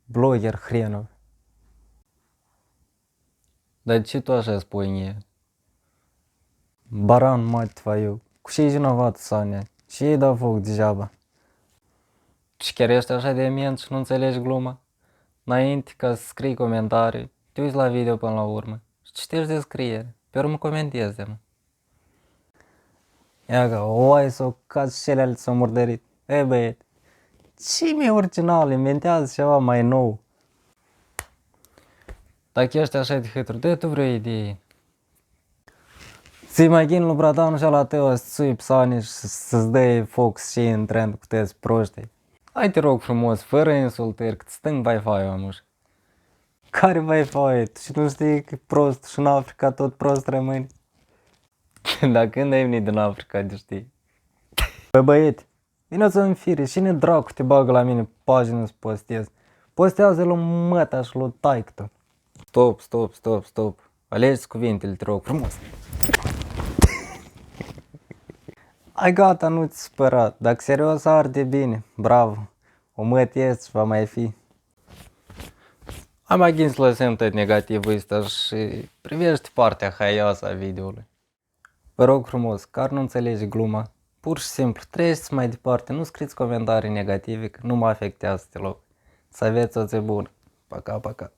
Blogger hrenov. Dar ce tu așa spui în el? Baran, mать твою. Cu ce e vinovat, Sonia? Ce ei dau foc degeaba? Și chiar ești așa de ment și nu înțelegi gluma? Înainte ca să scrii comentarii, te uiți la video până la urmă și citești descriere. Pe urmă comentezi, mă. Ia că, oai s-o cazi celelalte s-au murdărit. Ei băiete, ce mi-e original, inventează ceva mai nou. Dacă ești așa de hâtru, dă tu vreo idee. Ți mai ghin lui bratanul și la tău să țui psani și să-ți dai foc și în trend cu tăți proști. Hai te rog frumos, fără insultări, că stâng Wi-Fi-ul amuș. Care Wi-Fi? Tu și nu știi că e prost și în Africa tot prost rămâni? Dar când ai venit din Africa, de știi? Bă băiete, vine-ți în fire, cine dracu te bagă la mine pagină să postez? Postează lui măta și lui taică-tu. Stop. Alegi cuvintele, te rog frumos. Ai gata, nu ți spăra, dacă serios arde bine, bravo, o măt ești și va mai fi. Am mai gândit să lăsăm tot negativul ăsta și privește partea haioasă a videoului. Vă rog frumos, care nu înțelege gluma, pur și simplu treceți mai departe, nu scrieți comentarii negative, că nu mă afectează deloc. Să aveți o zi bună. Paca, paca.